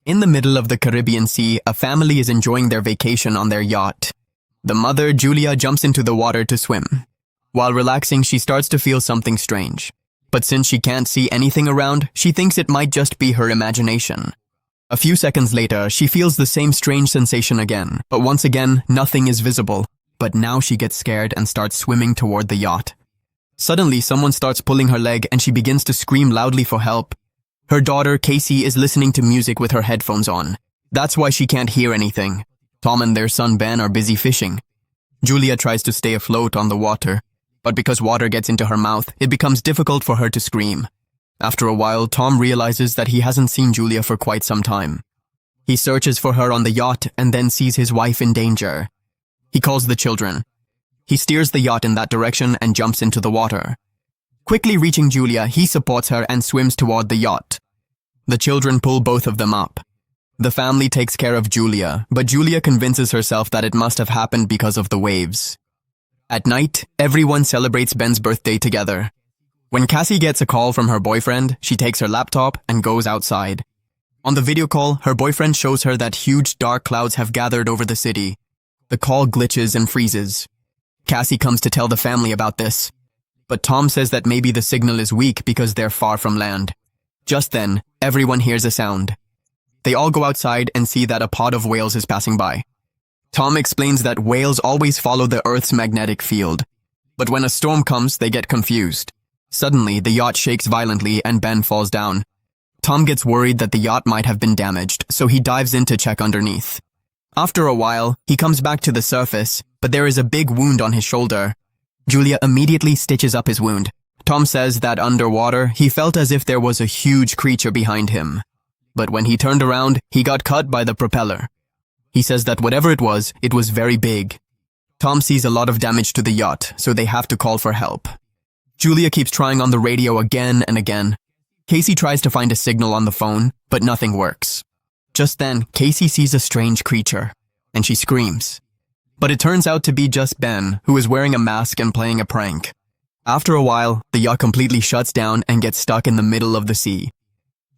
In the middle of the Caribbean Sea, a family is enjoying their vacation on their yacht. The mother, Julia, jumps into the water to swim. While relaxing, she starts to feel something strange. But since she can't see anything around, she thinks it might just be her imagination. A few seconds later, she feels the same strange sensation again, but once again, nothing is visible. But now she gets scared and starts swimming toward the yacht. Suddenly, someone starts pulling her leg and she begins to scream loudly for help. Her daughter, Casey, is listening to music with her headphones on. That's why she can't hear anything. Tom and their son Ben are busy fishing. Julia tries to stay afloat on the water, but because water gets into her mouth, it becomes difficult for her to scream. After a while, Tom realizes that he hasn't seen Julia for quite some time. He searches for her on the yacht and then sees his wife in danger. He calls the children. He steers the yacht in that direction and jumps into the water. Quickly reaching Julia, he supports her and swims toward the yacht. The children pull both of them up. The family takes care of Julia, but Julia convinces herself that it must have happened because of the waves. At night, everyone celebrates Ben's birthday together. When Cassie gets a call from her boyfriend, she takes her laptop and goes outside. On the video call, her boyfriend shows her that huge dark clouds have gathered over the city. The call glitches and freezes. Cassie comes to tell the family about this. But Tom says that maybe the signal is weak because they're far from land. Just then, everyone hears a sound. They all go outside and see that a pod of whales is passing by. Tom explains that whales always follow the Earth's magnetic field. But when a storm comes, they get confused. Suddenly, the yacht shakes violently and Ben falls down. Tom gets worried that the yacht might have been damaged, so he dives in to check underneath. After a while, he comes back to the surface, but there is a big wound on his shoulder. Julia immediately stitches up his wound. Tom says that underwater, he felt as if there was a huge creature behind him. But when he turned around, he got cut by the propeller. He says that whatever it was very big. Tom sees a lot of damage to the yacht, so they have to call for help. Julia keeps trying on the radio again and again. Casey tries to find a signal on the phone, but nothing works. Just then, Casey sees a strange creature, and she screams. But it turns out to be just Ben, who is wearing a mask and playing a prank. After a while, the yacht completely shuts down and gets stuck in the middle of the sea.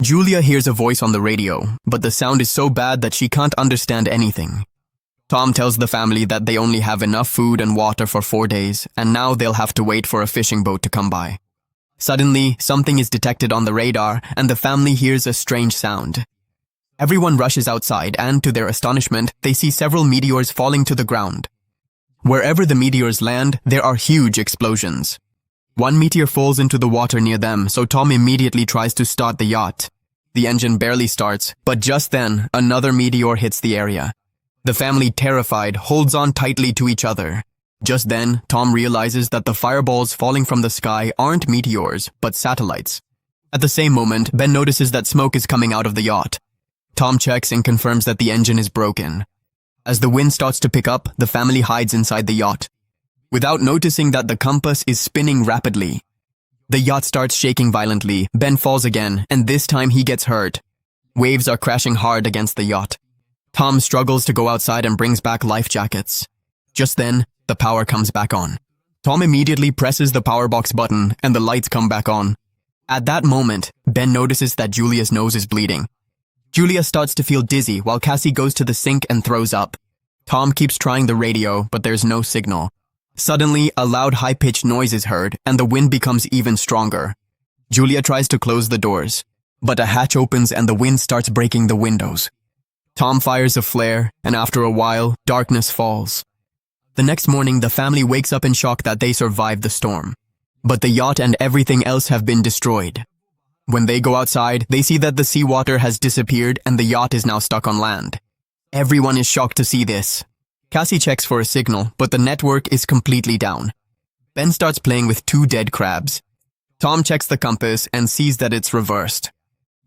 Julia hears a voice on the radio, but the sound is so bad that she can't understand anything. Tom tells the family that they only have enough food and water for 4 days, and now they'll have to wait for a fishing boat to come by. Suddenly, something is detected on the radar, and the family hears a strange sound. Everyone rushes outside, and to their astonishment, they see several meteors falling to the ground. Wherever the meteors land, there are huge explosions. One meteor falls into the water near them, so Tom immediately tries to start the yacht. The engine barely starts, but just then, another meteor hits the area. The family, terrified, holds on tightly to each other. Just then, Tom realizes that the fireballs falling from the sky aren't meteors, but satellites. At the same moment, Ben notices that smoke is coming out of the yacht. Tom checks and confirms that the engine is broken. As the wind starts to pick up, the family hides inside the yacht. Without noticing that the compass is spinning rapidly. The yacht starts shaking violently, Ben falls again, and this time he gets hurt. Waves are crashing hard against the yacht. Tom struggles to go outside and brings back life jackets. Just then, the power comes back on. Tom immediately presses the power box button, and the lights come back on. At that moment, Ben notices that Julia's nose is bleeding. Julia starts to feel dizzy while Cassie goes to the sink and throws up. Tom keeps trying the radio, but there's no signal. Suddenly, a loud high-pitched noise is heard, and the wind becomes even stronger. Julia tries to close the doors, but a hatch opens and the wind starts breaking the windows. Tom fires a flare, and after a while, darkness falls. The next morning, the family wakes up in shock that they survived the storm. But the yacht and everything else have been destroyed. When they go outside, they see that the seawater has disappeared and the yacht is now stuck on land. Everyone is shocked to see this. Cassie checks for a signal, but the network is completely down. Ben starts playing with 2 dead crabs. Tom checks the compass and sees that it's reversed.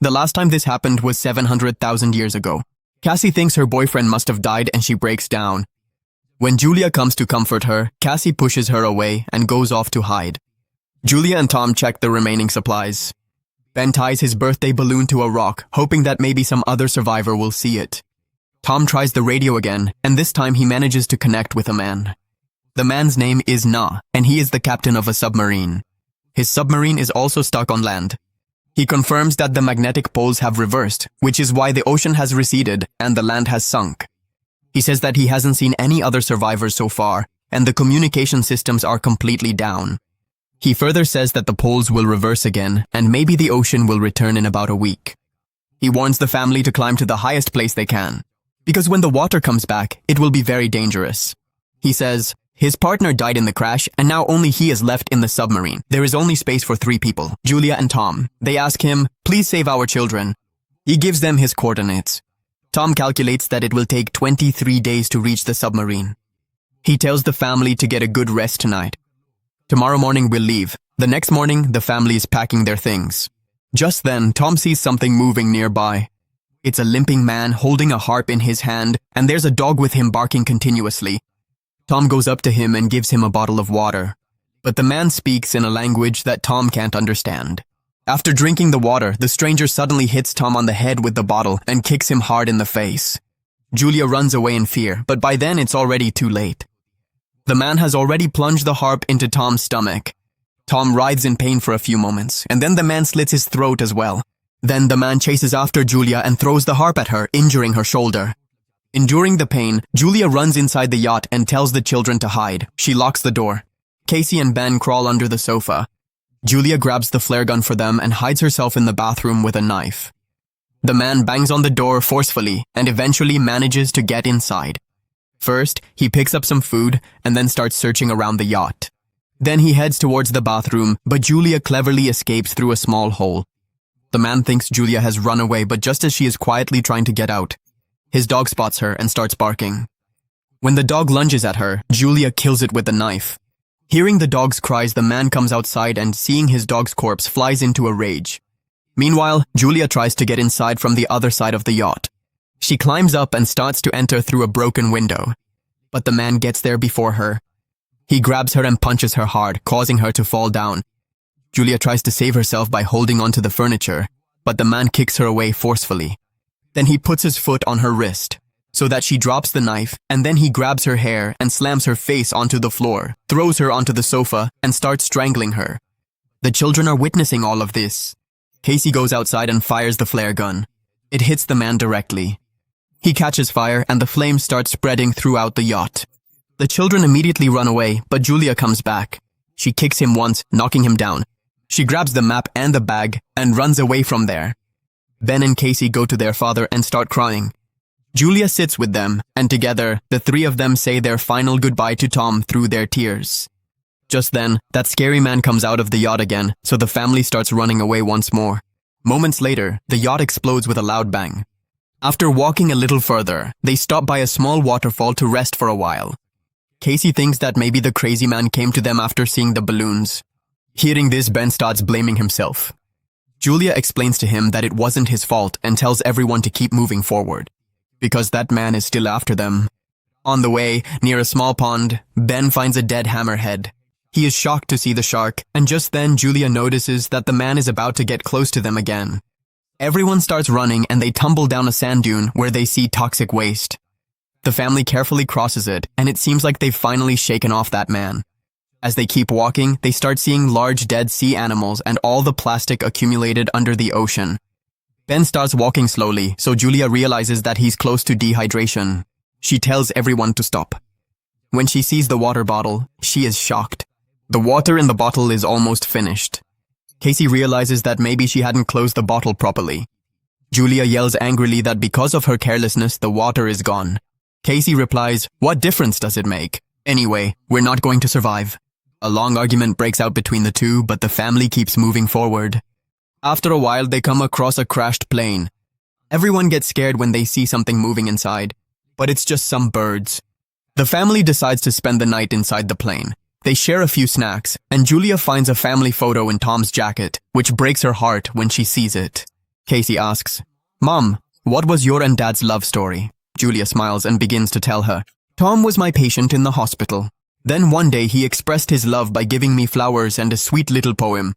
The last time this happened was 700,000 years ago. Cassie thinks her boyfriend must have died and she breaks down. When Julia comes to comfort her, Cassie pushes her away and goes off to hide. Julia and Tom check the remaining supplies. Ben ties his birthday balloon to a rock, hoping that maybe some other survivor will see it. Tom tries the radio again, and this time he manages to connect with a man. The man's name is Na, and he is the captain of a submarine. His submarine is also stuck on land. He confirms that the magnetic poles have reversed, which is why the ocean has receded and the land has sunk. He says that he hasn't seen any other survivors so far, and the communication systems are completely down. He further says that the poles will reverse again, and maybe the ocean will return in about a week. He warns the family to climb to the highest place they can, because when the water comes back, it will be very dangerous. He says, his partner died in the crash, and now only he is left in the submarine. There is only space for 3 people, Julia and Tom. They ask him, please save our children. He gives them his coordinates. Tom calculates that it will take 23 days to reach the submarine. He tells the family to get a good rest tonight. Tomorrow morning we'll leave. The next morning, the family is packing their things. Just then, Tom sees something moving nearby. It's a limping man holding a harp in his hand, and there's a dog with him barking continuously. Tom goes up to him and gives him a bottle of water. But the man speaks in a language that Tom can't understand. After drinking the water, the stranger suddenly hits Tom on the head with the bottle and kicks him hard in the face. Julia runs away in fear, but by then it's already too late. The man has already plunged the harp into Tom's stomach. Tom writhes in pain for a few moments, and then the man slits his throat as well. Then the man chases after Julia and throws the harp at her, injuring her shoulder. Enduring the pain, Julia runs inside the yacht and tells the children to hide. She locks the door. Casey and Ben crawl under the sofa. Julia grabs the flare gun for them and hides herself in the bathroom with a knife. The man bangs on the door forcefully and eventually manages to get inside. First, he picks up some food and then starts searching around the yacht. Then he heads towards the bathroom, but Julia cleverly escapes through a small hole. The man thinks Julia has run away, but just as she is quietly trying to get out, his dog spots her and starts barking. When the dog lunges at her, Julia kills it with the knife. Hearing the dog's cries, the man comes outside and, seeing his dog's corpse, flies into a rage. Meanwhile, Julia tries to get inside from the other side of the yacht. She climbs up and starts to enter through a broken window. But the man gets there before her. He grabs her and punches her hard, causing her to fall down. Julia tries to save herself by holding onto the furniture, but the man kicks her away forcefully. Then he puts his foot on her wrist, so that she drops the knife, and then he grabs her hair and slams her face onto the floor, throws her onto the sofa, and starts strangling her. The children are witnessing all of this. Casey goes outside and fires the flare gun. It hits the man directly. He catches fire and the flames start spreading throughout the yacht. The children immediately run away, but Julia comes back. She kicks him once, knocking him down. She grabs the map and the bag and runs away from there. Ben and Casey go to their father and start crying. Julia sits with them, and together, the 3 of them say their final goodbye to Tom through their tears. Just then, that scary man comes out of the yacht again, so the family starts running away once more. Moments later, the yacht explodes with a loud bang. After walking a little further, they stop by a small waterfall to rest for a while. Casey thinks that maybe the crazy man came to them after seeing the balloons. Hearing this, Ben starts blaming himself. Julia explains to him that it wasn't his fault and tells everyone to keep moving forward, because that man is still after them. On the way, near a small pond, Ben finds a dead hammerhead. He is shocked to see the shark, and just then Julia notices that the man is about to get close to them again. Everyone starts running and they tumble down a sand dune where they see toxic waste. The family carefully crosses it, and it seems like they've finally shaken off that man. As they keep walking, they start seeing large dead sea animals and all the plastic accumulated under the ocean. Ben starts walking slowly, so Julia realizes that he's close to dehydration. She tells everyone to stop. When she sees the water bottle, she is shocked. The water in the bottle is almost finished. Casey realizes that maybe she hadn't closed the bottle properly. Julia yells angrily that because of her carelessness, the water is gone. Casey replies, "What difference does it make? Anyway, we're not going to survive." A long argument breaks out between the two, but the family keeps moving forward. After a while, they come across a crashed plane. Everyone gets scared when they see something moving inside, but it's just some birds. The family decides to spend the night inside the plane. They share a few snacks, and Julia finds a family photo in Tom's jacket, which breaks her heart when she sees it. Casey asks, "Mom, what was your and Dad's love story?" Julia smiles and begins to tell her, "Tom was my patient in the hospital. Then one day he expressed his love by giving me flowers and a sweet little poem."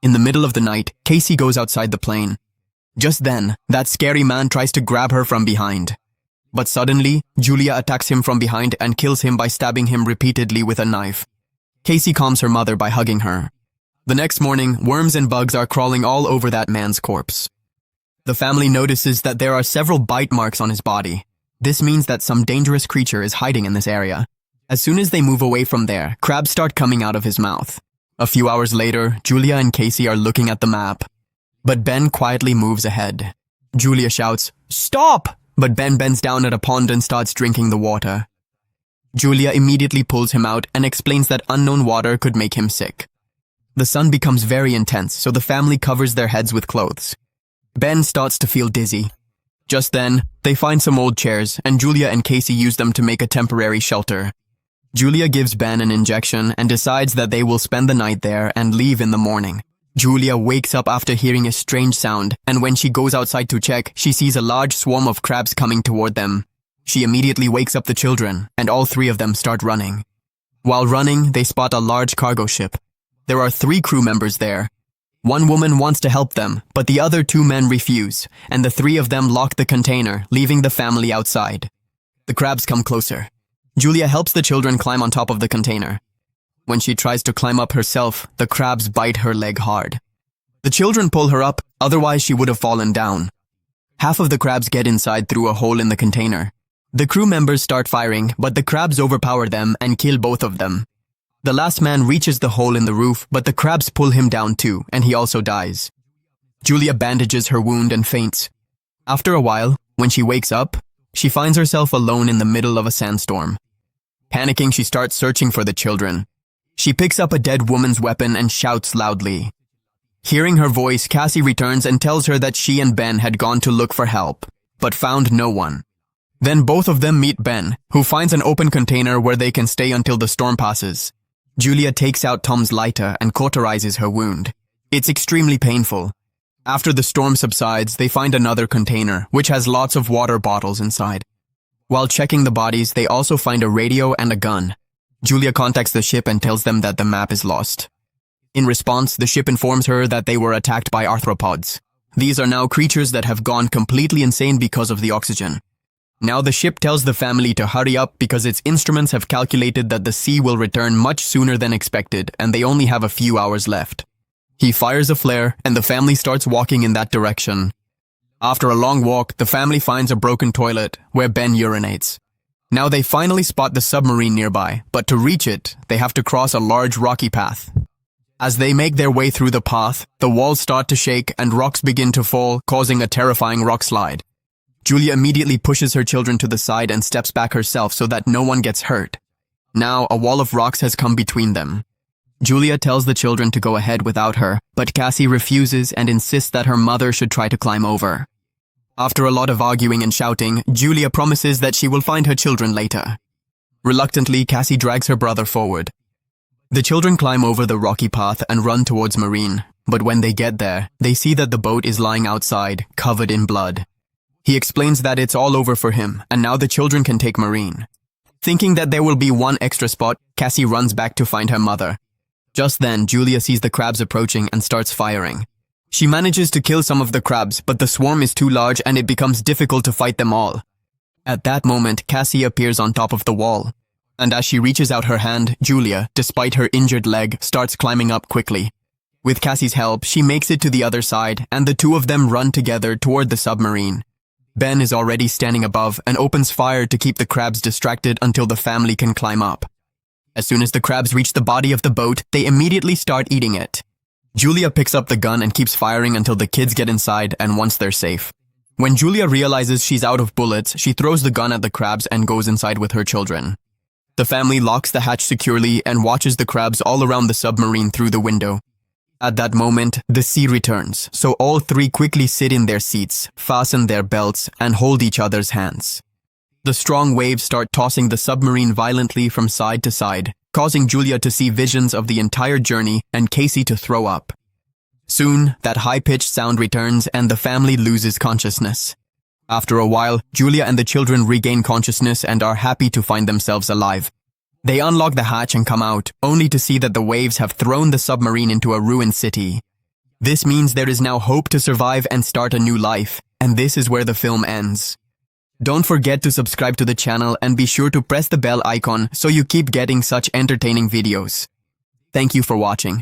In the middle of the night, Casey goes outside the plane. Just then, that scary man tries to grab her from behind. But suddenly, Julia attacks him from behind and kills him by stabbing him repeatedly with a knife. Casey calms her mother by hugging her. The next morning, worms and bugs are crawling all over that man's corpse. The family notices that there are several bite marks on his body. This means that some dangerous creature is hiding in this area. As soon as they move away from there, crabs start coming out of his mouth. A few hours later, Julia and Casey are looking at the map. But Ben quietly moves ahead. Julia shouts, "Stop!" But Ben bends down at a pond and starts drinking the water. Julia immediately pulls him out and explains that unknown water could make him sick. The sun becomes very intense, so the family covers their heads with clothes. Ben starts to feel dizzy. Just then, they find some old chairs, and Julia and Casey use them to make a temporary shelter. Julia gives Ben an injection and decides that they will spend the night there and leave in the morning. Julia wakes up after hearing a strange sound, and when she goes outside to check, she sees a large swarm of crabs coming toward them. She immediately wakes up the children, and all three of them start running. While running, they spot a large cargo ship. There are 3 crew members there. One woman wants to help them, but the other 2 men refuse, and the 3 of them lock the container, leaving the family outside. The crabs come closer. Julia helps the children climb on top of the container. When she tries to climb up herself, the crabs bite her leg hard. The children pull her up, otherwise she would have fallen down. Half of the crabs get inside through a hole in the container. The crew members start firing, but the crabs overpower them and kill both of them. The last man reaches the hole in the roof, but the crabs pull him down too, and he also dies. Julia bandages her wound and faints. After a while, when she wakes up, she finds herself alone in the middle of a sandstorm. Panicking, she starts searching for the children. She picks up a dead woman's weapon and shouts loudly. Hearing her voice, Cassie returns and tells her that she and Ben had gone to look for help, but found no one. Then both of them meet Ben, who finds an open container where they can stay until the storm passes. Julia takes out Tom's lighter and cauterizes her wound. It's extremely painful. After the storm subsides, they find another container, which has lots of water bottles inside. While checking the bodies, they also find a radio and a gun. Julia contacts the ship and tells them that the map is lost. In response, the ship informs her that they were attacked by arthropods. These are now creatures that have gone completely insane because of the oxygen. Now the ship tells the family to hurry up because its instruments have calculated that the sea will return much sooner than expected and they only have a few hours left. He fires a flare and the family starts walking in that direction. After a long walk, the family finds a broken toilet where Ben urinates. Now they finally spot the submarine nearby, but to reach it, they have to cross a large rocky path. As they make their way through the path, the walls start to shake and rocks begin to fall, causing a terrifying rock slide. Julia immediately pushes her children to the side and steps back herself so that no one gets hurt. Now, a wall of rocks has come between them. Julia tells the children to go ahead without her, but Cassie refuses and insists that her mother should try to climb over. After a lot of arguing and shouting, Julia promises that she will find her children later. Reluctantly, Cassie drags her brother forward. The children climb over the rocky path and run towards Marine, but when they get there, they see that the boat is lying outside, covered in blood. He explains that it's all over for him, and now the children can take Marine. Thinking that there will be one extra spot, Cassie runs back to find her mother. Just then, Julia sees the crabs approaching and starts firing. She manages to kill some of the crabs, but the swarm is too large and it becomes difficult to fight them all. At that moment, Cassie appears on top of the wall. And as she reaches out her hand, Julia, despite her injured leg, starts climbing up quickly. With Cassie's help, she makes it to the other side, and the two of them run together toward the submarine. Ben is already standing above and opens fire to keep the crabs distracted until the family can climb up. As soon as the crabs reach the body of the boat, they immediately start eating it. Julia picks up the gun and keeps firing until the kids get inside and once they're safe. When Julia realizes she's out of bullets, she throws the gun at the crabs and goes inside with her children. The family locks the hatch securely and watches the crabs all around the submarine through the window. At that moment, the sea returns, so all three quickly sit in their seats, fasten their belts, and hold each other's hands. The strong waves start tossing the submarine violently from side to side, causing Julia to see visions of the entire journey and Casey to throw up. Soon, that high-pitched sound returns and the family loses consciousness. After a while, Julia and the children regain consciousness and are happy to find themselves alive. They unlock the hatch and come out, only to see that the waves have thrown the submarine into a ruined city. This means there is now hope to survive and start a new life, and this is where the film ends. Don't forget to subscribe to the channel and be sure to press the bell icon so you keep getting such entertaining videos. Thank you for watching.